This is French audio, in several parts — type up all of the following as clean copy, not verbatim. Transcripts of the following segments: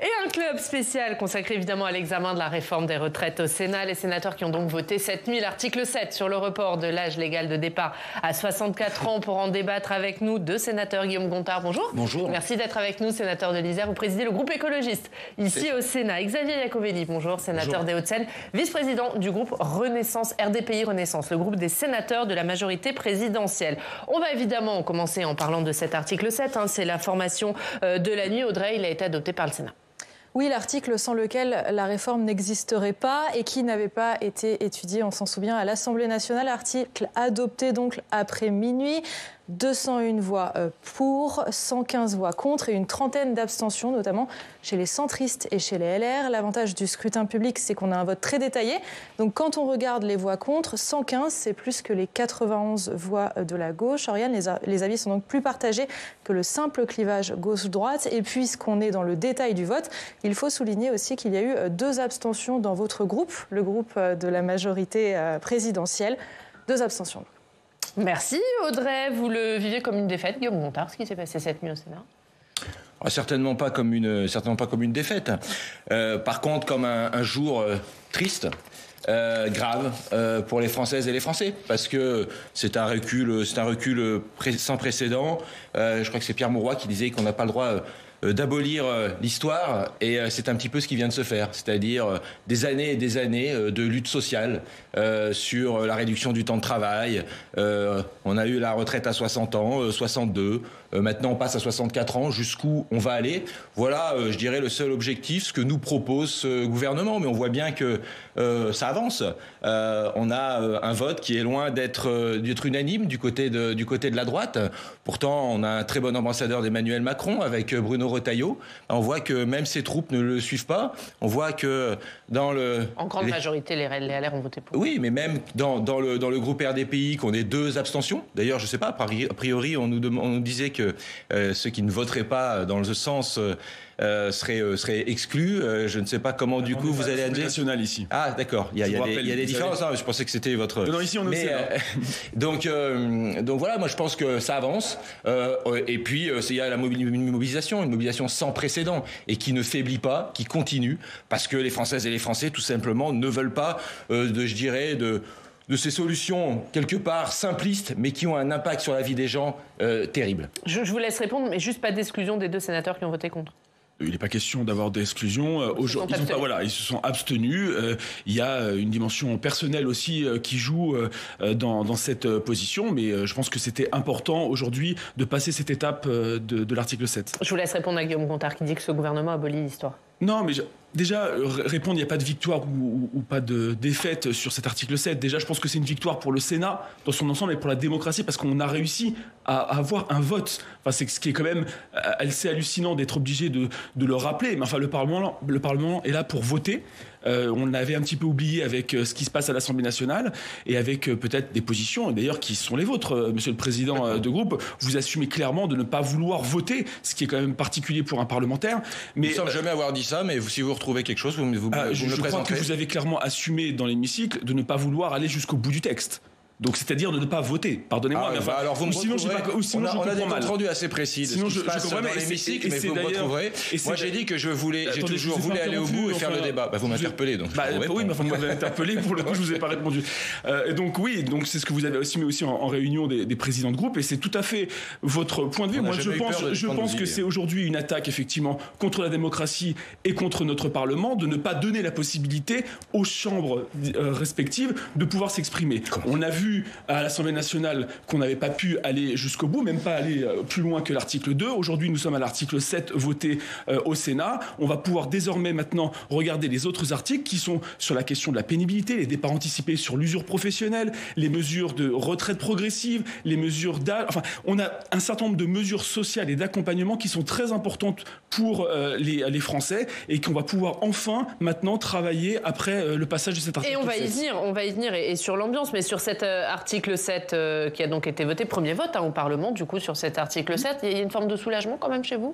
Et un club spécial consacré évidemment à l'examen de la réforme des retraites au Sénat. Les sénateurs qui ont donc voté cette nuit l'article 7 sur le report de l'âge légal de départ à 64 ans. Pour en débattre avec nous, deux sénateurs. Guillaume Gontard, bonjour. Bonjour. Merci d'être avec nous, sénateur de l'Isère. Vous présidez le groupe écologiste ici au Sénat. Xavier Iacovelli, bonjour, sénateur des Hauts-de-Seine, vice-président du groupe Renaissance, RDPI Renaissance, le groupe des sénateurs de la majorité présidentielle. On va évidemment commencer en parlant de cet article 7. C'est la formation de la nuit. Audrey, il a été adopté par le Sénat. Oui, l'article sans lequel la réforme n'existerait pas et qui n'avait pas été étudié, on s'en souvient, à l'Assemblée nationale. Article adopté donc après minuit. 201 voix pour, 115 voix contre et une trentaine d'abstentions, notamment chez les centristes et chez les LR. L'avantage du scrutin public, c'est qu'on a un vote très détaillé. Donc quand on regarde les voix contre, 115, c'est plus que les 91 voix de la gauche. Oriane, les avis sont donc plus partagés que le simple clivage gauche-droite. Et puisqu'on est dans le détail du vote, il faut souligner aussi qu'il y a eu 2 abstentions dans votre groupe, le groupe de la majorité présidentielle. 2 abstentions. Merci Audrey. Vous le vivez comme une défaite, Guillaume Gontard, ce qui s'est passé cette nuit au Sénat? Certainement pas comme une défaite. Par contre, comme un jour triste, grave pour les Françaises et les Français, parce que c'est un recul sans précédent. Je crois que c'est Pierre Mauroy qui disait qu'on n'a pas le droit d'abolir l'histoire, et c'est un petit peu ce qui vient de se faire, c'est-à-dire des années et des années de lutte sociale sur la réduction du temps de travail. On a eu la retraite à 60 ans, 62, maintenant on passe à 64 ans. Jusqu'où on va aller? Voilà, je dirais, le seul objectif, ce que nous propose ce gouvernement, mais on voit bien que ça avance. On a un vote qui est loin d'être unanime du côté de la droite. Pourtant, on a un très bon ambassadeur d'Emmanuel Macron avec Bruno Retailleau. On voit que même ses troupes ne le suivent pas. On voit que en grande majorité, les LR ont voté pour. Oui, mais même dans le groupe RDPI, qu'on ait 2 abstentions. D'ailleurs, je ne sais pas, a priori, on nous disait que ceux qui ne voteraient pas dans ce sens seraient exclus. Je ne sais pas comment, du coup, vous allez dire. National ici. Ah, d'accord. Il y a des différences. Non, je pensais que c'était votre. Non, ici, on le sait. Donc voilà, moi, je pense que ça avance. Et puis, il y a une mobilisation sans précédent et qui ne faiblit pas, qui continue, parce que les Françaises et les Français, tout simplement, ne veulent pas de ces solutions quelque part simplistes, mais qui ont un impact sur la vie des gens terrible. Je vous laisse répondre, mais juste pas d'exclusion des 2 sénateurs qui ont voté contre. Il n'est pas question d'avoir d'exclusion. Ils se sont abstenus. Il y a une dimension personnelle aussi qui joue dans cette position. Mais je pense que c'était important aujourd'hui de passer cette étape de l'article 7. Je vous laisse répondre à Guillaume Gontard qui dit que ce gouvernement abolit l'histoire. Non, mais déjà, répondre, il n'y a pas de victoire ou pas de défaite sur cet article 7. Déjà, je pense que c'est une victoire pour le Sénat dans son ensemble et pour la démocratie, parce qu'on a réussi à avoir un vote. Enfin, c'est ce qui est quand même assez hallucinant d'être obligé de le rappeler. Mais enfin, le Parlement est là pour voter. On l'avait un petit peu oublié avec ce qui se passe à l'Assemblée nationale et avec peut-être des positions, d'ailleurs, qui sont les vôtres, monsieur le président de groupe. Vous assumez clairement de ne pas vouloir voter, ce qui est quand même particulier pour un parlementaire. Mais nous ne sommes jamais avoir dit ça, mais si vous retrouvez quelque chose, vous me le présenterez. Je crois que vous avez clairement assumé dans l'hémicycle de ne pas vouloir aller jusqu'au bout du texte. Donc, c'est-à-dire de ne pas voter. Pardonnez-moi. Alors, vous me retrouverez. On a des comptes rendus assez précis. Sinon, je comprends dans l'hémicycle, mais vous me retrouverez. Moi, j'ai dit que j'ai toujours voulu aller au bout et faire le débat. Vous m'interpellez, donc. Oui, mais vous m'avez interpellé. Pour le coup, je vous ai pas répondu. Et donc, oui, c'est ce que vous avez assumé aussi en réunion des présidents de groupe, et c'est tout à fait votre point de vue. Moi, je pense que c'est aujourd'hui une attaque, effectivement, contre la démocratie et contre notre Parlement, de ne pas donner la possibilité aux chambres respectives de pouvoir s'exprimer. On a vu à l'Assemblée nationale qu'on n'avait pas pu aller jusqu'au bout, même pas aller plus loin que l'article 2. Aujourd'hui, nous sommes à l'article 7 voté au Sénat. On va pouvoir désormais maintenant regarder les autres articles qui sont sur la question de la pénibilité, les départs anticipés sur l'usure professionnelle, les mesures de retraite progressive, les mesures d'âge. Enfin, on a un certain nombre de mesures sociales et d'accompagnement qui sont très importantes pour les Français et qu'on va pouvoir enfin maintenant travailler après le passage de cet article. Et on va y venir et sur l'ambiance, mais sur cet article 7 qui a donc été voté, premier vote au Parlement du coup sur cet article 7, il y a une forme de soulagement quand même chez vous?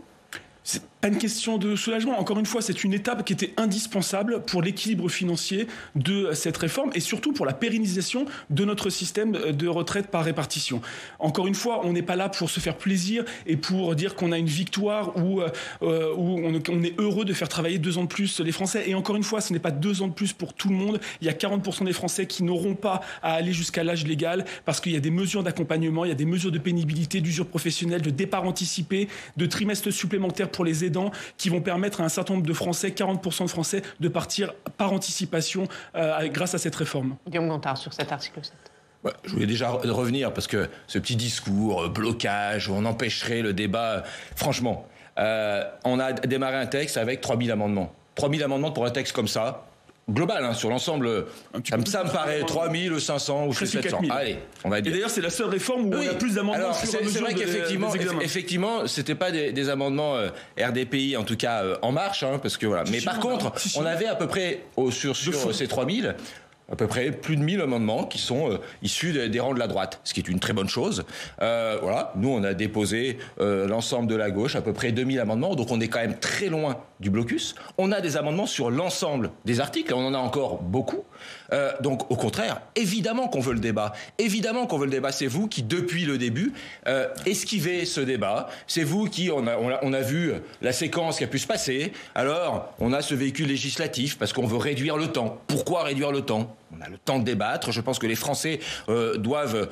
Pas une question de soulagement. Encore une fois, c'est une étape qui était indispensable pour l'équilibre financier de cette réforme et surtout pour la pérennisation de notre système de retraite par répartition. Encore une fois, on n'est pas là pour se faire plaisir et pour dire qu'on a une victoire ou on est heureux de faire travailler 2 ans de plus les Français. Et encore une fois, ce n'est pas 2 ans de plus pour tout le monde. Il y a 40% des Français qui n'auront pas à aller jusqu'à l'âge légal parce qu'il y a des mesures d'accompagnement, il y a des mesures de pénibilité, d'usure professionnelle, de départ anticipé, de trimestres supplémentaires pour les aidants qui vont permettre à un certain nombre de Français, 40% de Français, de partir par anticipation grâce à cette réforme. Guillaume Gontard, sur cet article 7. Je voulais déjà revenir parce que ce petit discours, blocage, où on empêcherait le débat, franchement, on a démarré un texte avec 3000 amendements. 3000 amendements pour un texte comme ça. Global, sur l'ensemble, ça me paraît 3500 ou 700. Allez, on va dire. Et d'ailleurs, c'est la seule réforme où on a plus d'amendements sur c'est vrai qu'effectivement, c'était pas des amendements RDPI, en tout cas En Marche, parce que voilà. Mais par contre, on avait à peu près, sur ces 3000, à peu près plus de 1000 amendements qui sont issus des rangs de la droite, ce qui est une très bonne chose. Voilà, nous on a déposé l'ensemble de la gauche, à peu près 2000 amendements, donc on est quand même très loin du blocus. On a des amendements sur l'ensemble des articles, on en a encore beaucoup. Donc au contraire, évidemment qu'on veut le débat. Évidemment qu'on veut le débat. C'est vous qui, depuis le début, esquivez ce débat. C'est vous qui, on a vu la séquence qui a pu se passer. Alors, on a ce véhicule législatif parce qu'on veut réduire le temps. Pourquoi réduire le temps ? On a le temps de débattre. Je pense que les Français doivent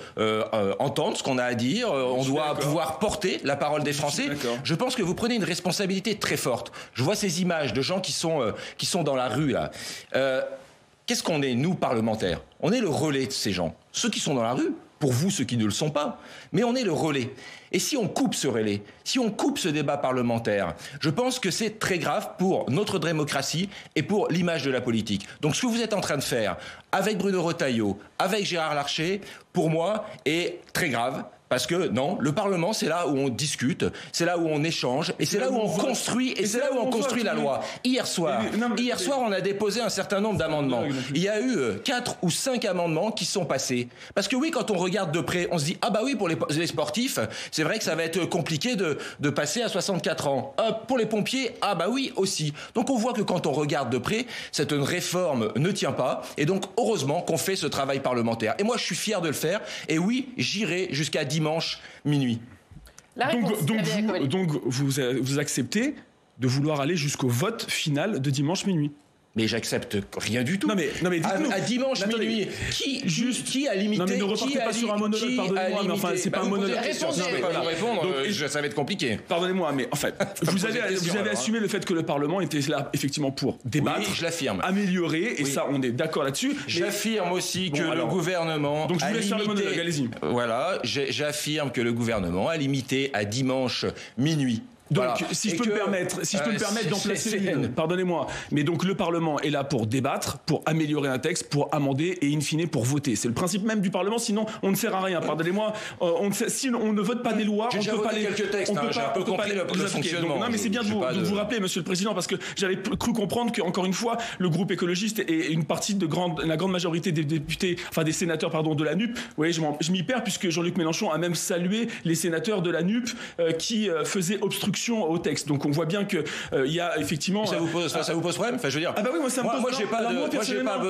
entendre ce qu'on a à dire. On doit pouvoir porter la parole des Français. Je pense que vous prenez une responsabilité très forte. Je vois ces images de gens qui sont dans la rue, là. Qu'est-ce qu'on est, nous, parlementaires ? On est le relais de ces gens. Ceux qui sont dans la rue, pour vous, ceux qui ne le sont pas, mais on est le relais. Et si on coupe ce relais, si on coupe ce débat parlementaire, je pense que c'est très grave pour notre démocratie et pour l'image de la politique. Donc ce que vous êtes en train de faire avec Bruno Retailleau, avec Gérard Larcher, pour moi, est très grave. Parce que non, le Parlement, c'est là où on discute, c'est là où on échange, et c'est là où on construit, et c'est là où on construit la loi. Hier soir, on a déposé un certain nombre d'amendements. Il y a eu 4 ou 5 amendements qui sont passés. Parce que oui, quand on regarde de près, on se dit, ah bah oui, pour les sportifs, c'est vrai que ça va être compliqué de passer à 64 ans. Pour les pompiers, ah bah oui, aussi. Donc on voit que quand on regarde de près, cette réforme ne tient pas, et donc heureusement qu'on fait ce travail parlementaire. Et moi, je suis fier de le faire, et oui, j'irai jusqu'à dimanche minuit. Donc vous acceptez de vouloir aller jusqu'au vote final de dimanche minuit. Mais j'accepte rien du tout. Non mais dites-nous. À dimanche minuit, qui a limité? Non mais ne repartez pas sur un monologue, pardonnez-moi, mais enfin c'est pas un monologue. Ça va être compliqué. Pardonnez-moi, mais en fait, vous avez assumé le fait que le Parlement était là effectivement pour débattre, oui, je l'affirme, améliorer, et ça on est d'accord là-dessus. J'affirme aussi que le gouvernement. Donc je vous laisse faire le monologue, allez-y. Voilà, j'affirme que le gouvernement a limité à dimanche minuit. Donc, voilà. si je peux me permettre d'en placer une, pardonnez-moi, mais donc le Parlement est là pour débattre, pour améliorer un texte, pour amender et in fine pour voter. C'est le principe même du Parlement, sinon on ne sert à rien. Pardonnez-moi, si on ne vote pas des lois, on ne peut pas les... quelques textes, j'ai un peu compris le fonctionnement. Non mais c'est bien de vous rappeler, Monsieur le Président, parce que j'avais cru comprendre qu'encore une fois, le groupe écologiste et une partie de la grande majorité des députés, enfin des sénateurs, pardon, de la NUP, vous voyez, je m'y perds puisque Jean-Luc Mélenchon a même salué les sénateurs de la NUP qui faisaient obstruction au texte. Donc on voit bien que il y a effectivement. Ça vous pose problème? Enfin, je veux dire. Ah bah oui, moi ça me pose. Moi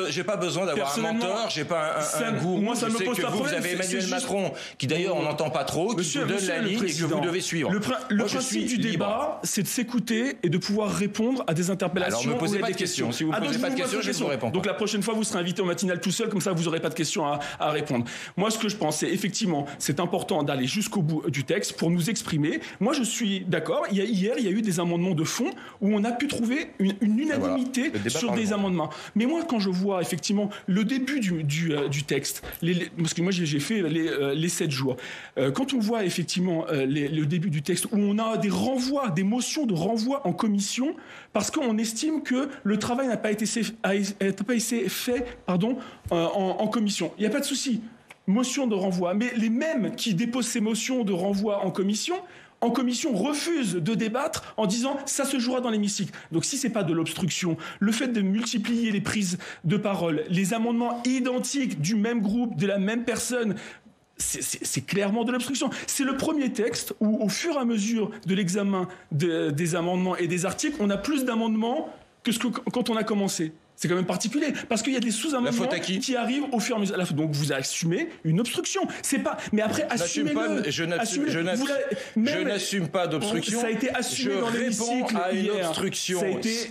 j'ai pas besoin d'avoir un mentor, j'ai pas un gourou. Moi ça me pose pas problème. Vous avez Emmanuel Macron qui d'ailleurs on n'entend pas trop, qui vous donne la ligne et que vous devez suivre. Le principe du débat, c'est de s'écouter et de pouvoir répondre à des interpellations. Alors ne me posez pas de questions. Si vous ne posez pas de questions, je vais vous répondre. Donc la prochaine fois vous serez invité au matinal tout seul, comme ça vous n'aurez pas de questions à répondre. Moi ce que je pense, c'est effectivement c'est important d'aller jusqu'au bout du texte pour nous exprimer. Moi je suis d'accord. Hier, il y a eu des amendements de fond où on a pu trouver une unanimité sur des amendements. Mais moi, quand je vois effectivement le début du texte, parce que moi j'ai fait les 7 jours, quand on voit effectivement le début du texte où on a des renvois, des motions de renvoi en commission, parce qu'on estime que le travail n'a pas été fait en commission. Il n'y a pas de souci. Motion de renvoi. Mais les mêmes qui déposent ces motions de renvoi en commission refusent de débattre en disant ça se jouera dans l'hémicycle. Donc si c'est pas de l'obstruction, le fait de multiplier les prises de parole, les amendements identiques du même groupe, de la même personne, c'est clairement de l'obstruction. C'est le premier texte où, au fur et à mesure de l'examen des amendements et des articles, on a plus d'amendements que quand on a commencé. C'est quand même particulier, parce qu'il y a des sous-amendements qui arrivent au fur et à mesure. Donc vous assumez une obstruction. C'est pas. Mais après, assumez-le. Je n'assume pas d'obstruction. Ça a été assumé dans l'hémicycle hier.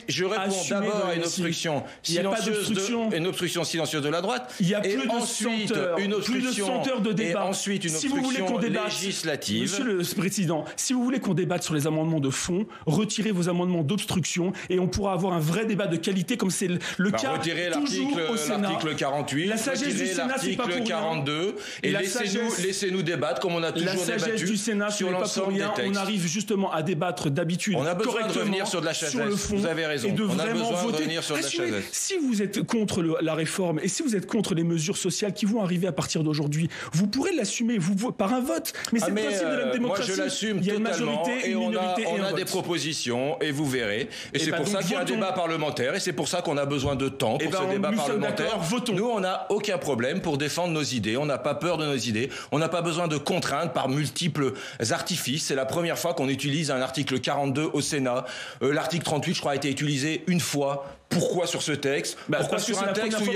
Je réponds d'abord à une obstruction silencieuse, une obstruction silencieuse de la droite. Il y a plus de 100 heures de débat. Et ensuite une obstruction législative. Monsieur le Président, si vous voulez qu'on débatte sur les amendements de fond, retirez vos amendements d'obstruction et on pourra avoir un vrai débat de qualité comme c'est le cas toujours au Sénat. L'article 48, la sagesse du Sénat, c'est pas pour rien. 42, et laissez-nous débattre comme on a toujours débattu. La sagesse du Sénat, ce n'est pas pour rien. On arrive justement à débattre d'habitude correctement. On a besoin de revenir sur de la sagesse. Sur le fond, vous avez raison. Et de on a vraiment besoin voter. De revenir sur de la sagesse. Si vous êtes contre la réforme et si vous êtes contre les mesures sociales qui vont arriver à partir d'aujourd'hui, vous pourrez l'assumer par un vote. Mais c'est le principe de la démocratie. Moi, je l'assume totalement. Et on a des propositions et vous verrez. Et c'est pour ça qu'il y a un débat parlementaire et c'est pour ça qu'on a besoin de temps pour ce débat parlementaire. Nous, on n'a aucun problème pour défendre nos idées. On n'a pas peur de nos idées. On n'a pas besoin de contraintes par multiples artifices. C'est la première fois qu'on utilise un article 42 au Sénat. L'article 38, je crois, a été utilisé une fois. Pourquoi sur ce texte ? Pourquoi sur un texte où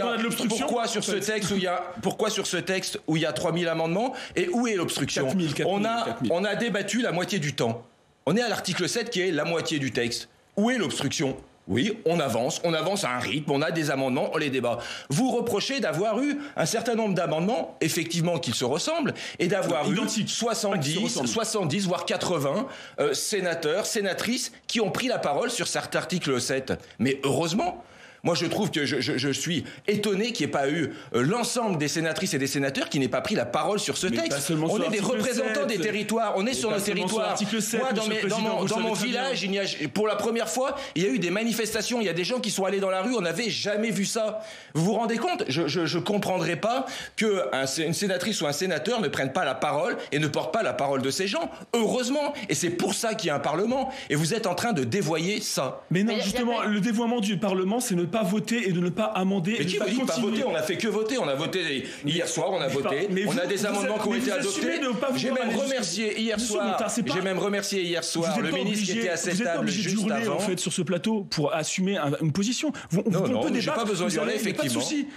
il y a pourquoi sur ce texte où il y a 3000 amendements et où est l'obstruction ? 4 000. On a débattu la moitié du temps. On est à l'article 7 qui est la moitié du texte. Où est l'obstruction ? Oui, on avance à un rythme, on a des amendements, on les débat. Vous reprochez d'avoir eu un certain nombre d'amendements, effectivement, qui se ressemblent, et d'avoir eu 70, voire 80 sénateurs, sénatrices qui ont pris la parole sur cet article 7. Mais heureusement, moi, je trouve que je suis étonné qu'il n'y ait pas eu l'ensemble des sénatrices et des sénateurs qui n'aient pas pris la parole sur ce texte. On est des représentants des territoires, on est sur nos territoires. Moi, dans mon village, pour la première fois, il y a eu des manifestations, il y a des gens qui sont allés dans la rue, on n'avait jamais vu ça. Vous vous rendez compte ? Je ne comprendrais pas qu'une sénatrice ou un sénateur ne prenne pas la parole et ne porte pas la parole de ces gens. Heureusement. Et c'est pour ça qu'il y a un Parlement. Et vous êtes en train de dévoyer ça. Mais non, justement, le dévoiement du Parlement, c'est ne pas voter et de ne pas amender. Mais qui vous dit pas voter ? On a fait que voter. On a voté hier soir, on a voté. On a des amendements qui ont été adoptés. J'ai même remercié hier soir le ministre qui était à cette table juste avant. Vous êtes pas obligé de hurler en fait sur ce plateau pour assumer une position. Non, j'ai pas besoin de hurler, effectivement. Pas de souci.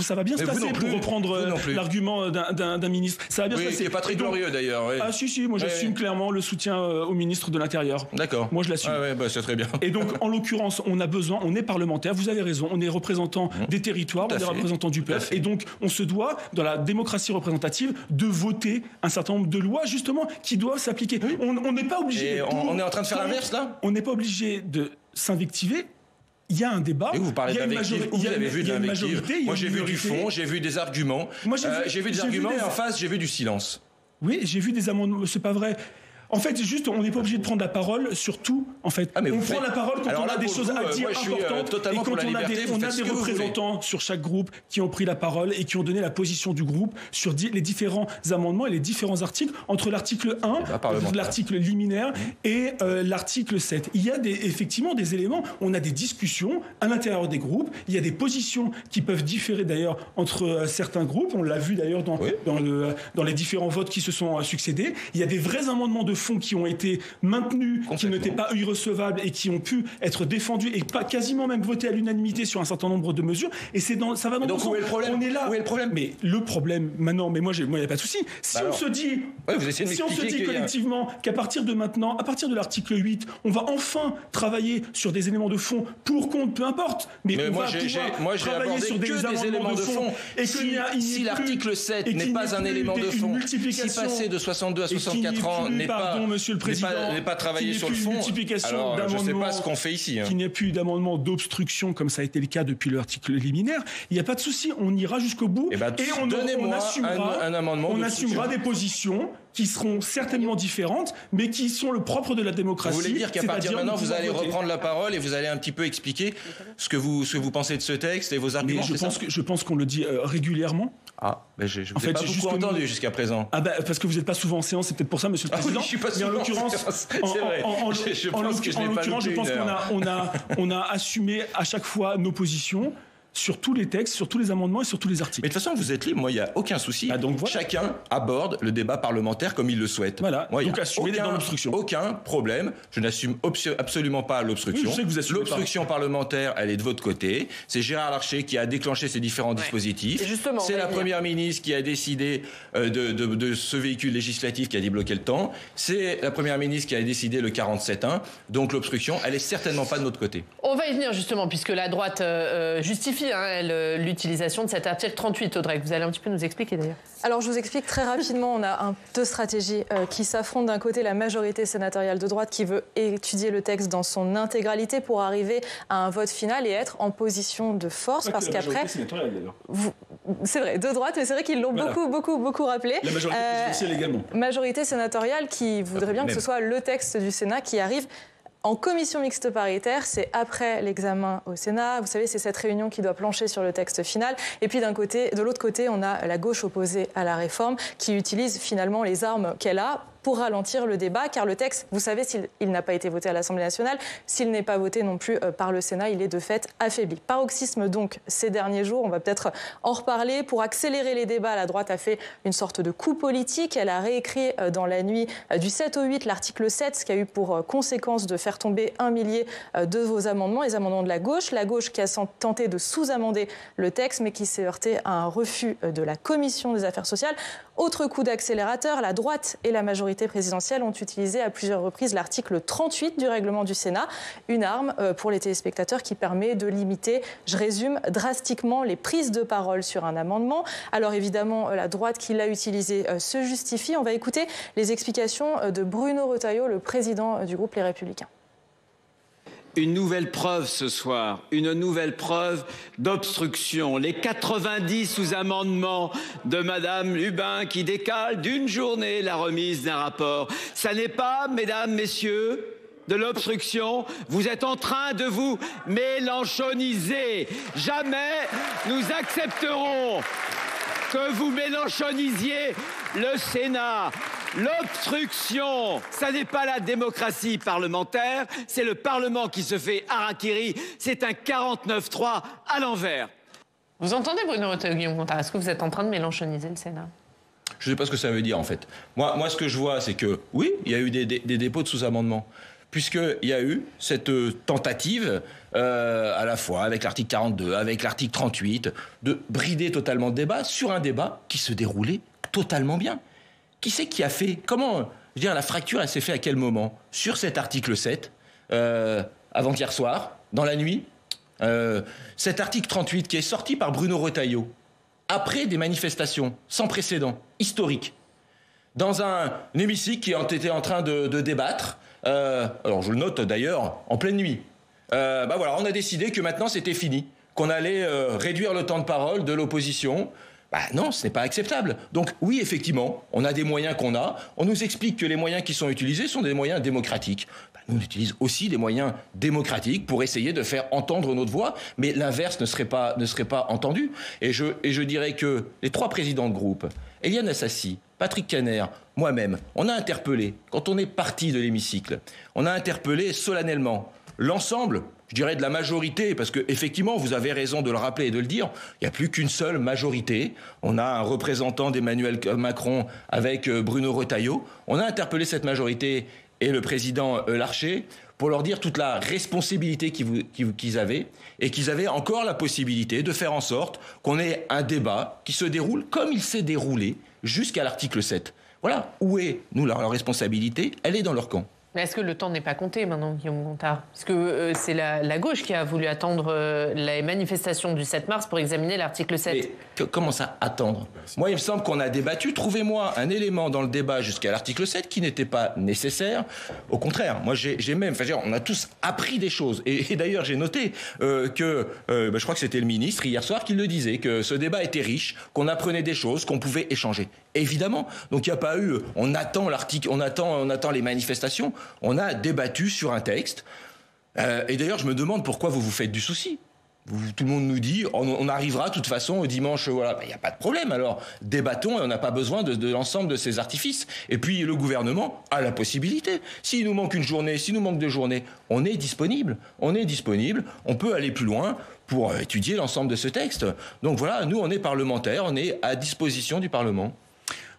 Ça va bien se passer pour reprendre l'argument d'un ministre. Ça va bien se passer. Qui est pas très glorieux d'ailleurs. Ah si, moi j'assume clairement le soutien au ministre de l'Intérieur. D'accord. Moi je l'assume. C'est très bien. Et donc en l'occurrence, on a besoin, on est parlementaire. Vous avez raison, on est représentant des territoires, on est représentant du peuple, et donc on se doit, dans la démocratie représentative, de voter un certain nombre de lois justement qui doivent s'appliquer. Oui. On n'est pas obligé. On est en train de faire l'inverse là. On n'est pas obligé de s'invectiver. Il y a un débat. Et vous parlez d'invective. Vous avez vu de l'invective. Moi j'ai vu du fond, j'ai vu des arguments. J'ai vu des arguments et en face j'ai vu du silence. Oui, j'ai vu des amendements. C'est pas vrai. En fait, juste, on n'est pas obligé de prendre la parole sur tout. En fait, on prend la parole quand on a des choses à dire importantes et quand on a des représentants sur chaque groupe qui ont pris la parole et qui ont donné la position du groupe sur les différents amendements et les différents articles entre l'article 1, l'article liminaire et l'article 7. Il y a effectivement des éléments. On a des discussions à l'intérieur des groupes. Il y a des positions qui peuvent différer d'ailleurs entre certains groupes. On l'a vu d'ailleurs dans les différents votes qui se sont succédés. Il y a des vrais amendements de fonds qui ont été maintenus, qui n'étaient pas irrecevables et qui ont pu être défendus et quasiment même votés à l'unanimité sur un certain nombre de mesures. Et ça va dans le sens. Où est le problème ? On est là. Où est le problème ? Mais le problème, maintenant, moi, il n'y a pas de souci. Si on se dit collectivement qu'à partir de maintenant, à partir de l'article 8, on va enfin travailler sur des éléments de fond pour compte, peu importe. Mais on va pouvoir travailler sur des éléments de fond. Et si l'article 7 n'est pas un élément de fond, si passer de 62 à 64 ans n'est pas Monsieur le Président, n'est pas travaillé sur le fond. Alors, je ne sais pas ce qu'on fait ici. Qu'il n'y ait plus d'amendement d'obstruction comme ça a été le cas depuis l'article liminaire. Il n'y a pas de souci, on ira jusqu'au bout et on assumera des positions qui seront certainement différentes, mais qui sont le propre de la démocratie. Vous voulez dire qu'à partir de maintenant, vous allez reprendre la parole et vous allez un petit peu expliquer ce que vous pensez de ce texte et vos arguments. Je pense qu'on le dit régulièrement. Ah, mais je vous ai pas beaucoup entendu jusqu'à présent. Ah parce que vous n'êtes pas souvent en séance, c'est peut-être pour ça, Monsieur le Président. Oui, je suis pas souvent en séance. C'est vrai. En l'occurrence, je pense qu'on a assumé à chaque fois nos positions. sur tous les textes, sur tous les amendements et sur tous les articles. Mais de toute façon, vous êtes libre. Moi, il n'y a aucun souci. Donc, voilà. Chacun aborde le débat parlementaire comme il le souhaite. Voilà. Moi, donc, assumez dans l'obstruction. Aucun problème. Je n'assume absolument pas l'obstruction. Oui, je sais que vous assumez l'obstruction parlementaire, elle est de votre côté. C'est Gérard Larcher qui a déclenché ces différents dispositifs. C'est la Première ministre qui a décidé de ce véhicule législatif qui a débloqué le temps. C'est la Première ministre qui a décidé le 47.1. Donc l'obstruction, elle est certainement pas de notre côté. On va y venir justement, puisque la droite justifie l'utilisation de cet article 38, Audrey. Vous allez un petit peu nous expliquer d'ailleurs. Alors je vous explique très rapidement, on a deux stratégies qui s'affrontent. D'un côté, la majorité sénatoriale de droite qui veut étudier le texte dans son intégralité pour arriver à un vote final et être en position de force. Parce qu'après, c'est vrai, de droite, mais c'est vrai qu'ils l'ont beaucoup rappelé. La majorité présidentielle également. Majorité sénatoriale qui voudrait bien que ce soit le texte du Sénat qui arrive en commission mixte paritaire, c'est après l'examen au Sénat. Vous savez, c'est cette réunion qui doit plancher sur le texte final. Et puis de l'autre côté, on a la gauche opposée à la réforme qui utilise finalement les armes qu'elle a pour ralentir le débat, car le texte, vous savez, s'il n'a pas été voté à l'Assemblée nationale, s'il n'est pas voté non plus par le Sénat, il est de fait affaibli. Paroxysme donc ces derniers jours, on va peut-être en reparler. Pour accélérer les débats, la droite a fait une sorte de coup politique. Elle a réécrit dans la nuit du 7 au 8 l'article 7, ce qui a eu pour conséquence de faire tomber 1 millier de vos amendements, les amendements de la gauche qui a tenté de sous-amender le texte, mais qui s'est heurté à un refus de la Commission des affaires sociales. Autre coup d'accélérateur, la droite et la majorité présidentielle ont utilisé à plusieurs reprises l'article 38 du règlement du Sénat, une arme pour les téléspectateurs qui permet de limiter, je résume, drastiquement les prises de parole sur un amendement. Alors évidemment, la droite qui l'a utilisé se justifie. On va écouter les explications de Bruno Retailleau, le président du groupe Les Républicains. Une nouvelle preuve ce soir, une nouvelle preuve d'obstruction. Les 90 sous-amendements de Madame Lubin qui décalent d'une journée la remise d'un rapport. Ça n'est pas, mesdames, messieurs, de l'obstruction. Vous êtes en train de vous mélenchoniser. Jamais nous accepterons que vous mélenchonisiez le Sénat. L'obstruction, ça n'est pas la démocratie parlementaire, c'est le Parlement qui se fait harakiri, c'est un 49-3 à l'envers. Vous entendez, Bruno Retailleau, est-ce que vous êtes en train de mélenchoniser le Sénat ? Je ne sais pas ce que ça veut dire en fait. Moi, ce que je vois, c'est que oui, il y a eu des dépôts de sous-amendements. Puisqu'il y a eu cette tentative, à la fois avec l'article 42, avec l'article 38, de brider totalement le débat sur un débat qui se déroulait totalement bien. Qui c'est qui a fait ? Comment, je veux dire, la fracture, elle s'est faite à quel moment ? Sur cet article 7, avant-hier soir, dans la nuit. Cet article 38 qui est sorti par Bruno Retailleau, après des manifestations sans précédent, historiques, dans un hémicycle qui était en train de débattre. Alors je le note d'ailleurs, en pleine nuit. Voilà, on a décidé que maintenant c'était fini, qu'on allait réduire le temps de parole de l'opposition. Non, ce n'est pas acceptable. Donc oui, effectivement, on a des moyens qu'on a. On nous explique que les moyens qui sont utilisés sont des moyens démocratiques. Nous, on utilise aussi des moyens démocratiques pour essayer de faire entendre notre voix, mais l'inverse ne serait pas entendu. Et je dirais que les trois présidents de groupe, Éliane Assassi, Patrick Kanner, moi-même, on a interpellé, quand on est parti de l'hémicycle, on a interpellé solennellement l'ensemble, je dirais, de la majorité, parce qu'effectivement, vous avez raison de le rappeler et de le dire, il n'y a plus qu'une seule majorité. On a un représentant d'Emmanuel Macron avec Bruno Retailleau. On a interpellé cette majorité et le président Larcher pour leur dire toute la responsabilité qu'ils avaient et qu'ils avaient encore la possibilité de faire en sorte qu'on ait un débat qui se déroule comme il s'est déroulé jusqu'à l'article 7. Voilà, où est, nous, leur responsabilité ? Elle est dans leur camp. Mais est-ce que le temps n'est pas compté maintenant, Guillaume Gontard ? Parce que c'est la gauche qui a voulu attendre les manifestations du 7 mars pour examiner l'article 7. Mais comment ça, attendre ? Moi, il me semble qu'on a débattu. Trouvez-moi un élément dans le débat jusqu'à l'article 7 qui n'était pas nécessaire. Au contraire, moi, j'ai même... on a tous appris des choses. Et d'ailleurs, j'ai noté que... je crois que c'était le ministre, hier soir, qui le disait, que ce débat était riche, qu'on apprenait des choses, qu'on pouvait échanger. Évidemment. Donc, il n'y a pas eu... On attend l'article, on attend les manifestations. On a débattu sur un texte. Et d'ailleurs, je me demande pourquoi vous vous faites du souci. Tout le monde nous dit, on arrivera de toute façon au dimanche, voilà. Il n'y a pas de problème, alors débattons et on n'a pas besoin de l'ensemble de ces artifices. Et puis le gouvernement a la possibilité. S'il nous manque une journée, s'il nous manque 2 journées, on est disponible. On peut aller plus loin pour étudier l'ensemble de ce texte. Donc voilà, nous on est parlementaires, on est à disposition du Parlement.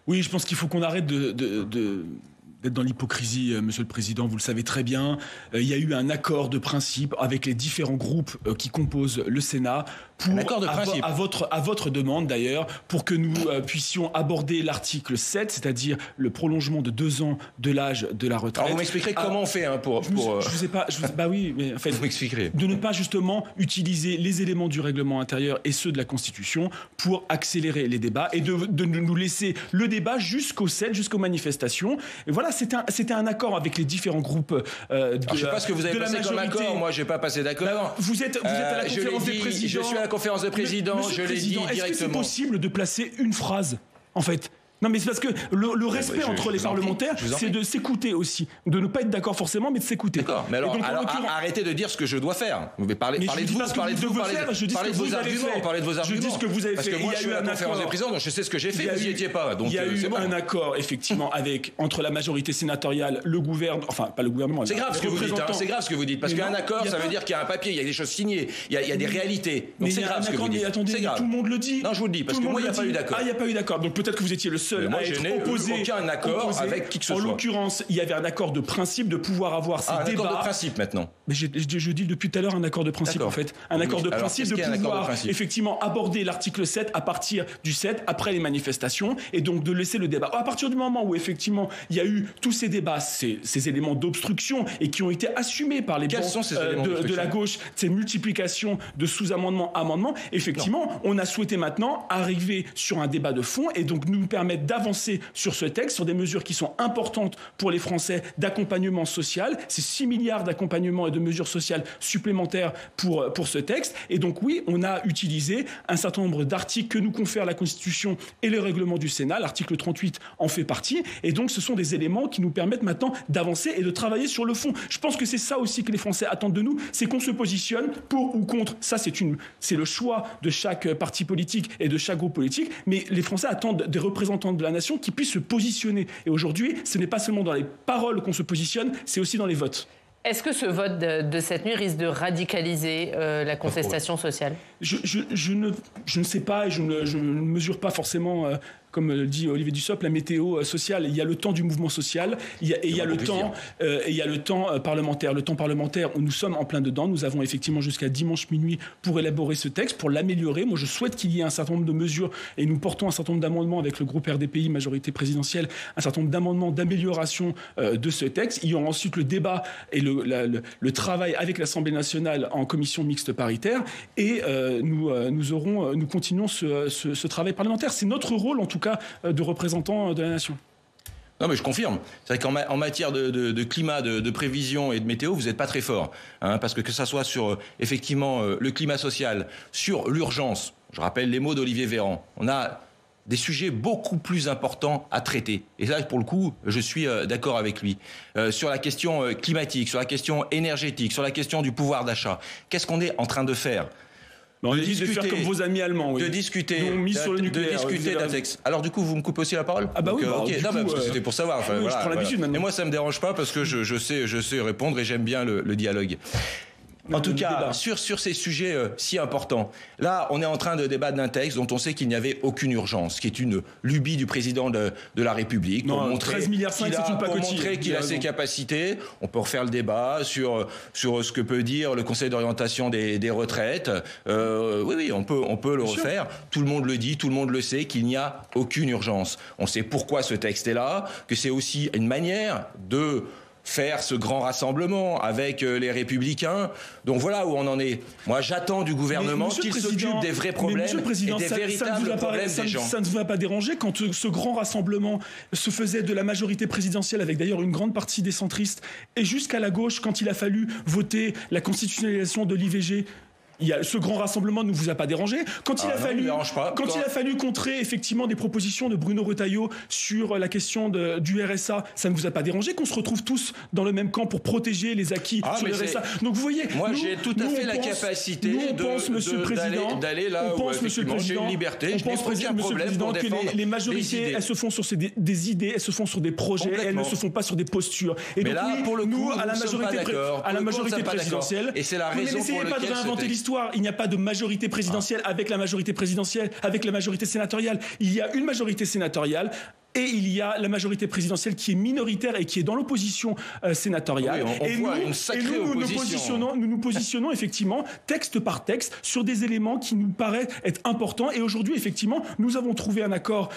Oui, je pense qu'il faut qu'on arrête d'être dans l'hypocrisie, Monsieur le Président, vous le savez très bien. Il y a eu un accord de principe avec les différents groupes qui composent le Sénat un accord de principe. À votre demande d'ailleurs, pour que nous puissions aborder l'article 7, c'est-à-dire le prolongement de 2 ans de l'âge de la retraite. Alors vous m'expliquerez comment on fait Je vous ai pas. Bah oui, mais en fait, vous m'expliquerez. De ne pas justement utiliser les éléments du règlement intérieur et ceux de la Constitution pour accélérer les débats et de nous laisser le débat jusqu'au 7, jusqu'aux manifestations. Et voilà, c'était un accord avec les différents groupes. Je ne sais pas ce que vous avez passé comme accord. Moi, je n'ai pas passé d'accord. Vous êtes à la conférence des présidents. Je suis à la conférence des présidents. Je l'ai dit directement. Est-ce que c'est possible de placer une phrase, en fait? Non, mais c'est parce que le respect entre les parlementaires, c'est de s'écouter aussi. De ne pas être d'accord forcément, mais de s'écouter. D'accord, mais alors arrêtez de dire ce que je dois faire. Parlez de vos arguments. Je dis ce que vous avez fait. Parce que moi, je suis à la conférence des présidents, donc je sais ce que j'ai fait, vous n'y étiez pas. Il y a eu un accord, effectivement, entre la majorité sénatoriale, le gouvernement, enfin, pas le gouvernement. C'est grave ce que vous dites, c'est grave ce que vous dites. Parce qu'un accord, ça veut dire qu'il y a un papier, il y a des choses signées, il y a des réalités. Donc c'est grave ce que vous dites. Attendez, tout le monde le dit. Non, je vous le dis, parce que moi, il n'y a pas eu d'accord. Ah, il n'y a pas eu d'accord. Donc peut-être que vous étiez le seul. Moi, je n'ai aucun accord avec qui que ce soit. En l'occurrence, il y avait un accord de principe de pouvoir avoir ces débats. Un accord de principe maintenant. Mais je dis depuis tout à l'heure un accord de principe en fait. Un accord de principe de pouvoir effectivement aborder l'article 7 à partir du 7 après les manifestations et donc de laisser le débat. À partir du moment où effectivement il y a eu tous ces débats, ces éléments d'obstruction et qui ont été assumés par les bancs de la gauche, ces multiplications de sous-amendements, amendements, effectivement, on a souhaité maintenant arriver sur un débat de fond et donc nous permettre d'avancer sur ce texte, sur des mesures qui sont importantes pour les Français d'accompagnement social. C'est 6 milliards d'accompagnement et de mesures sociales supplémentaires pour ce texte. Et donc oui, on a utilisé un certain nombre d'articles que nous confère la Constitution et le règlement du Sénat. L'article 38 en fait partie. Et donc ce sont des éléments qui nous permettent maintenant d'avancer et de travailler sur le fond. Je pense que c'est ça aussi que les Français attendent de nous, c'est qu'on se positionne pour ou contre. Ça, c'est le choix de chaque parti politique et de chaque groupe politique. Mais les Français attendent des représentants de la nation qui puissent se positionner. Et aujourd'hui, ce n'est pas seulement dans les paroles qu'on se positionne, c'est aussi dans les votes. Est-ce que ce vote de cette nuit risque de radicaliser la contestation sociale ? Je ne sais pas et je ne mesure pas forcément... comme le dit Olivier Dussopt, la météo sociale. Il y a le temps du mouvement social, il y a le temps parlementaire. Le temps parlementaire, nous sommes en plein dedans. Nous avons effectivement jusqu'à dimanche minuit pour élaborer ce texte, pour l'améliorer. Moi, je souhaite qu'il y ait un certain nombre de mesures et nous portons un certain nombre d'amendements avec le groupe RDPI, majorité présidentielle, un certain nombre d'amendements d'amélioration de ce texte. Il y aura ensuite le débat et le travail avec l'Assemblée nationale en commission mixte paritaire et nous continuons ce travail parlementaire. C'est notre rôle, en tout cas, de représentants de la nation. Non, mais je confirme. C'est vrai qu'en matière de climat, de prévision et de météo, vous n'êtes pas très fort. Parce que ça soit sur, effectivement, le climat social, sur l'urgence, je rappelle les mots d'Olivier Véran, on a des sujets beaucoup plus importants à traiter. Et là, pour le coup, je suis d'accord avec lui. Sur la question climatique, sur la question énergétique, sur la question du pouvoir d'achat, qu'est-ce qu'on est en train de faire ? On dit de faire comme vos amis allemands, oui. De discuter d'un texte. Alors du coup, vous me coupez aussi la parole ? Ah bah oui, ok. Non, parce que c'était pour savoir. Enfin, oui, je prends l'habitude maintenant. Et moi, ça me dérange pas parce que je sais répondre et j'aime bien le dialogue. En tout cas, sur ces sujets si importants, là, on est en train de débattre d'un texte dont on sait qu'il n'y avait aucune urgence, qui est une lubie du président de la République pour montrer qu'il a ses capacités. On peut refaire le débat sur ce que peut dire le Conseil d'orientation des retraites. Oui, on peut le refaire. Tout le monde le dit, tout le monde le sait qu'il n'y a aucune urgence. On sait pourquoi ce texte est là, que c'est aussi une manière de faire ce grand rassemblement avec les Républicains. Donc voilà où on en est. Moi, j'attends du gouvernement qu'il s'occupe des vrais problèmes et des véritables problèmes des gens. Ça ne vous a pas dérangé quand ce grand rassemblement se faisait de la majorité présidentielle, avec d'ailleurs une grande partie des centristes, et jusqu'à la gauche, quand il a fallu voter la constitutionnalisation de l'IVG, ce grand rassemblement ne vous a pas dérangé. Quand il a fallu contrer effectivement des propositions de Bruno Retailleau sur la question du RSA, ça ne vous a pas dérangé qu'on se retrouve tous dans le même camp pour protéger les acquis sur le RSA. Donc vous voyez, j'ai tout à fait la capacité d'aller là où effectivement j'ai une liberté. Je n'ai aucun problème pour défendre les majorités, elles se font sur des idées, elles se font sur des projets, elles ne se font pas sur des postures. Et donc pour le coup, à la majorité présidentielle, et c'est la raison pour laquelle n'essayez pas de réinventer l'histoire. Il n'y a pas de majorité présidentielle avec la majorité présidentielle, avec la majorité sénatoriale. Il y a une majorité sénatoriale. Et il y a la majorité présidentielle qui est minoritaire et qui est dans l'opposition sénatoriale. Nous nous positionnons effectivement texte par texte sur des éléments qui nous paraissent être importants. Et aujourd'hui, effectivement, nous avons trouvé un accord,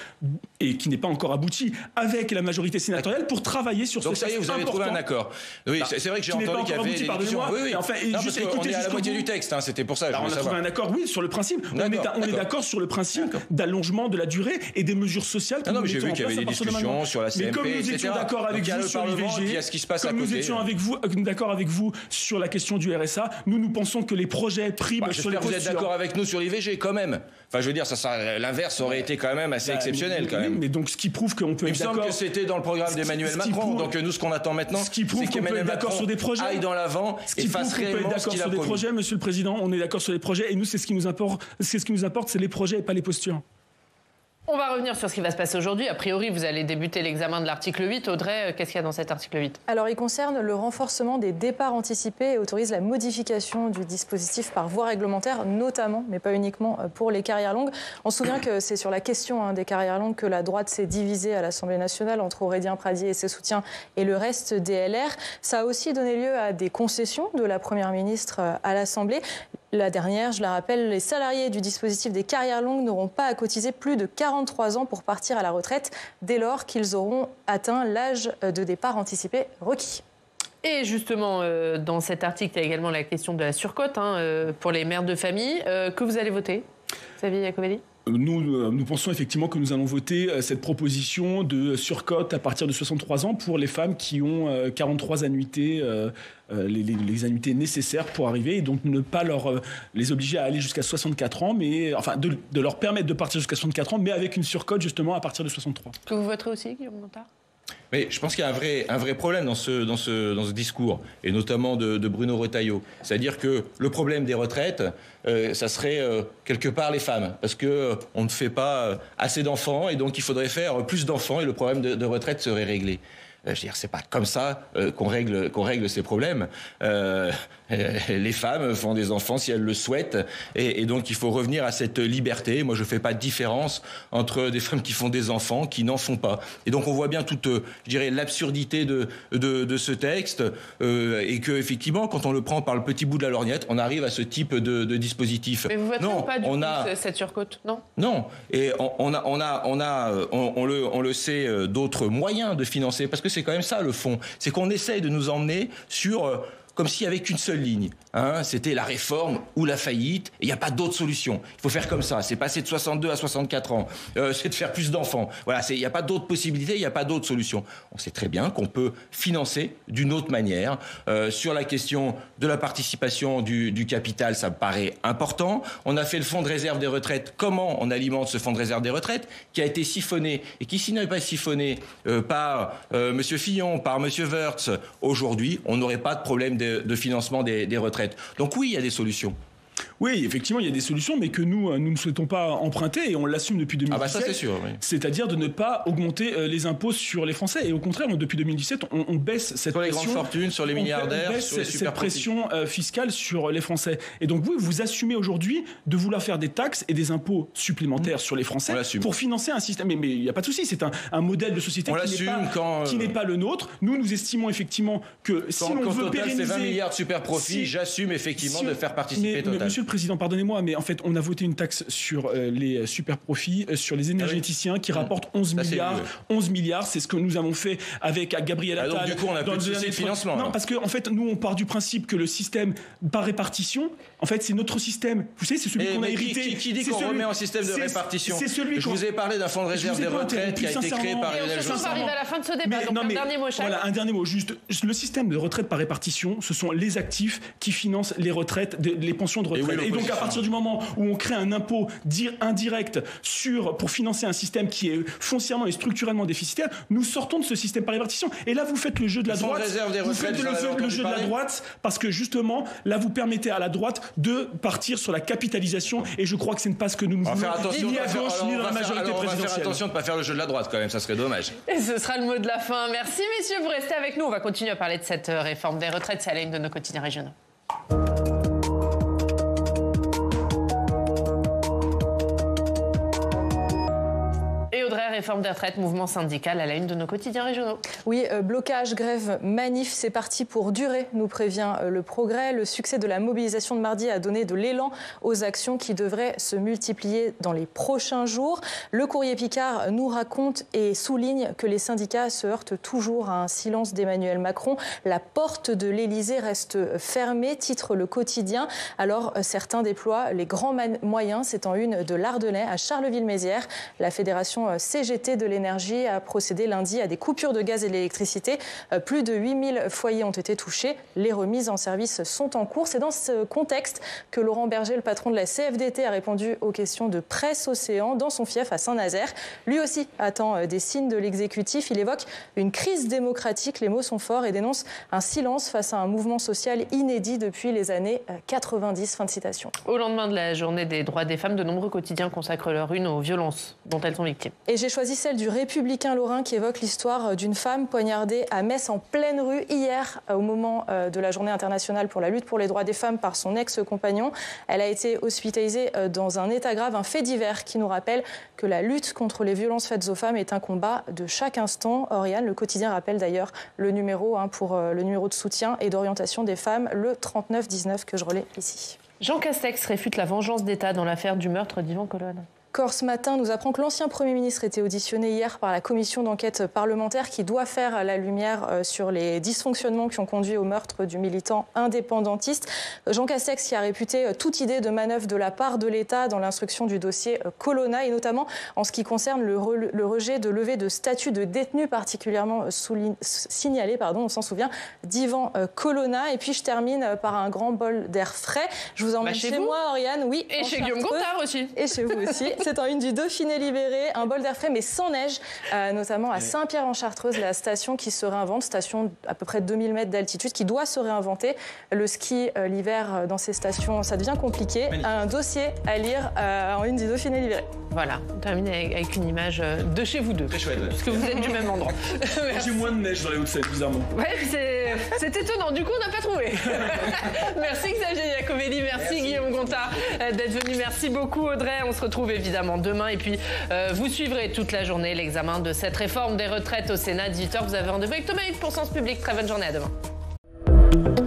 et qui n'est pas encore abouti, avec la majorité sénatoriale pour travailler sur ce texte. Donc ça y est, vous avez trouvé un accord. Oui, c'est vrai que j'ai entendu qu'il y avait des discussions. Oui. Enfin, on est à la moitié du texte, c'était pour ça. On a trouvé un accord, oui, sur le principe. On est d'accord sur le principe d'allongement de la durée et des mesures sociales que nous mettons en place. Il y avait des discussions sur la CMP, mais comme nous étions d'accord avec vous sur l'IVG, comme nous étions d'accord avec vous sur la question du RSA, nous pensons que les projets priment sur les postures. Vous êtes d'accord avec nous sur l'IVG quand même. Enfin, je veux dire, l'inverse aurait été quand même assez exceptionnel quand même. Mais donc, ce qui prouve qu'on peut être d'accord. Il me semble que c'était dans le programme d'Emmanuel Macron. Donc nous, ce qu'on attend maintenant, c'est qu'Emmanuel Macron aille dans l'avant et fasse réellement ce qu'il a promis. Sur des projets, Monsieur le Président, on est d'accord sur les projets. Et nous, c'est ce qui nous importe, c'est les projets et pas les postures. On va revenir sur ce qui va se passer aujourd'hui. A priori, vous allez débuter l'examen de l'article 8. Audrey, qu'est-ce qu'il y a dans cet article 8 ? Alors, il concerne le renforcement des départs anticipés et autorise la modification du dispositif par voie réglementaire, notamment, mais pas uniquement, pour les carrières longues. On se souvient que c'est sur la question des carrières longues que la droite s'est divisée à l'Assemblée nationale entre Aurélien Pradié et ses soutiens et le reste des LR. Ça a aussi donné lieu à des concessions de la Première ministre à l'Assemblée. La dernière, je la rappelle, les salariés du dispositif des carrières longues n'auront pas à cotiser plus de 43 ans pour partir à la retraite dès lors qu'ils auront atteint l'âge de départ anticipé requis. Et justement, dans cet article, il y a également la question de la surcote pour les mères de famille. Que vous allez voter, Xavier Iacovelli ? Nous pensons effectivement que nous allons voter cette proposition de surcote à partir de 63 ans pour les femmes qui ont 43 annuités, les annuités nécessaires pour arriver, et donc ne pas les obliger à aller jusqu'à 64 ans, de leur permettre de partir jusqu'à 64 ans, mais avec une surcote justement à partir de 63. Que vous voterez aussi, Guillaume Gontard ? Mais je pense qu'il y a un vrai problème dans ce discours, et notamment de Bruno Retailleau. C'est-à-dire que le problème des retraites, ça serait quelque part les femmes, parce qu'on ne fait pas assez d'enfants, et donc il faudrait faire plus d'enfants, et le problème de retraite serait réglé. Je veux dire, c'est pas comme ça qu'on règle ces problèmes. Les femmes font des enfants si elles le souhaitent, et donc il faut revenir à cette liberté. Moi, je fais pas de différence entre des femmes qui font des enfants, qui n'en font pas. Et donc on voit bien toute, je dirais, l'absurdité de ce texte, et que effectivement, quand on le prend par le petit bout de la lorgnette, on arrive à ce type de dispositif. Mais vous voterez pas du coup cette surcote, non ? Non. Et on le sait, d'autres moyens de financer, parce que c'est quand même ça le fond. C'est qu'on essaye de nous emmener sur comme s'il n'y avait qu'une seule ligne. C'était la réforme ou la faillite, et il n'y a pas d'autre solution. Il faut faire comme ça, c'est passer de 62 à 64 ans, c'est de faire plus d'enfants. Voilà, il n'y a pas d'autre possibilité, il n'y a pas d'autre solution. On sait très bien qu'on peut financer d'une autre manière. Sur la question de la participation du capital, ça me paraît important. On a fait le fonds de réserve des retraites. Comment on alimente ce fonds de réserve des retraites qui a été siphonné, et qui, s'il n'avait pas siphonné par M. Fillon, par M. Woerth, aujourd'hui, on n'aurait pas de problème de financement des retraites. Donc oui, il y a des solutions. Oui, effectivement, il y a des solutions, mais que nous ne souhaitons pas emprunter, et on l'assume depuis 2017. Ah bah ça, c'est sûr, oui. C'est-à-dire de ne pas augmenter les impôts sur les Français. Et au contraire, depuis 2017, on baisse cette sur les pression, grandes fortunes, sur les milliardaires, on baisse sur les cette pression fiscale sur les Français. Et donc vous assumez aujourd'hui de vouloir faire des taxes et des impôts supplémentaires sur les Français pour financer un système. Mais il n'y a pas de souci, c'est un modèle de société qui n'est pas le nôtre. Nous estimons effectivement que si on veut pérenniser... c'est 20 milliards de super profits, j'assume effectivement de faire participer Total. Monsieur le Président, pardonnez-moi, mais en fait, on a voté une taxe sur les super profits, sur les énergéticiens qui rapportent 11 milliards. 11 milliards, c'est ce que nous avons fait avec Gabriel Attal. Donc du coup, on a plus de souci de financement. Non, parce qu'en fait, nous, on part du principe que le système par répartition En fait, c'est notre système. Vous savez, c'est celui qu'on a hérité. Qui dit qu'on remet en système de répartition? Je vous ai parlé d'un fonds de réserve des retraites qui a été créé par Lionel Jospin. On va arriver à la fin de ce débat, donc un dernier mot, Charles. Voilà, un dernier mot. Juste, le système de retraite par répartition, ce sont les actifs qui financent les retraites, les pensions de retraite. Et donc, à partir du moment où on crée un impôt indirect pour financer un système qui est foncièrement et structurellement déficitaire, nous sortons de ce système par répartition. Et là, vous faites le jeu de la droite. Vous faites le jeu de la droite parce que justement, là, vous permettez à la droite de partir sur la capitalisation. Et je crois que ce n'est pas ce que nous voulons, ni à gauche, ni dans la majorité présidentielle. On va faire attention de ne pas faire le jeu de la droite quand même, ça serait dommage. Et ce sera le mot de la fin. Merci messieurs, vous restez avec nous. On va continuer à parler de cette réforme des retraites. C'est à la une de nos quotidiens régionaux. Réforme des retraites, mouvement syndical à la une de nos quotidiens régionaux. Oui, blocage, grève, manif, c'est parti pour durer, nous prévient le Progrès. Le succès de la mobilisation de mardi a donné de l'élan aux actions qui devraient se multiplier dans les prochains jours. Le Courrier Picard nous raconte et souligne que les syndicats se heurtent toujours à un silence d'Emmanuel Macron. La porte de l'Élysée reste fermée, titre le quotidien. Alors certains déploient les grands moyens. C'est en une de l'Ardennais à Charleville-Mézières. La fédération CGT de l'énergie a procédé lundi à des coupures de gaz et d'électricité. Plus de 8000 foyers ont été touchés. Les remises en service sont en cours. C'est dans ce contexte que Laurent Berger, le patron de la CFDT, a répondu aux questions de Presse Océan dans son fief à Saint-Nazaire. Lui aussi attend des signes de l'exécutif. Il évoque une crise démocratique, les mots sont forts, et dénonce un silence face à un mouvement social inédit depuis les années 90. Fin de citation. Au lendemain de la journée des droits des femmes, de nombreux quotidiens consacrent leur une aux violences dont elles sont victimes. Et j'ai choisi celle du Républicain Lorrain qui évoque l'histoire d'une femme poignardée à Metz en pleine rue hier au moment de la journée internationale pour la lutte pour les droits des femmes par son ex-compagnon. Elle a été hospitalisée dans un état grave, un fait divers qui nous rappelle que la lutte contre les violences faites aux femmes est un combat de chaque instant. Oriane, le quotidien rappelle d'ailleurs le numéro pour le numéro de soutien et d'orientation des femmes, le 3919 que je relais ici. Jean Castex réfute la vengeance d'État dans l'affaire du meurtre d'Yvan Colonne. Ce matin nous apprend que l'ancien Premier ministre était auditionné hier par la commission d'enquête parlementaire qui doit faire la lumière sur les dysfonctionnements qui ont conduit au meurtre du militant indépendantiste. Jean Castex qui a réputé toute idée de manœuvre de la part de l'État dans l'instruction du dossier Colonna et notamment en ce qui concerne le rejet de levée de statut de détenu particulièrement signalé, on s'en souvient, d'Yvan Colonna. Et puis je termine par un grand bol d'air frais. Je vous emmène chez moi, Oriane. Oui, et chez Guillaume Gontard aussi. Et chez vous aussi. C'est en une du Dauphiné libéré, un bol d'air frais mais sans neige, notamment à Saint-Pierre-en-Chartreuse, la station qui se réinvente, station à peu près 2000 mètres d'altitude, qui doit se réinventer. Le ski l'hiver dans ces stations, ça devient compliqué. Magnifique. Un dossier à lire en une du Dauphiné libéré. Voilà, on termine avec une image de chez vous deux. Très chouette. Parce que vous êtes du même endroit. J'ai moins de neige dans les Hauts-de-Seine, bizarrement. Ouais, c'est étonnant. Du coup, on n'a pas trouvé. Merci Xavier Iacovelli, merci Guillaume Gontard d'être venu. Merci beaucoup Audrey. On se retrouve évidemment demain. Et puis, vous suivrez toute la journée l'examen de cette réforme des retraites au Sénat. 18h, vous avez rendez-vous avec Thomas Hugues pour Sens Public. Très bonne journée, à demain.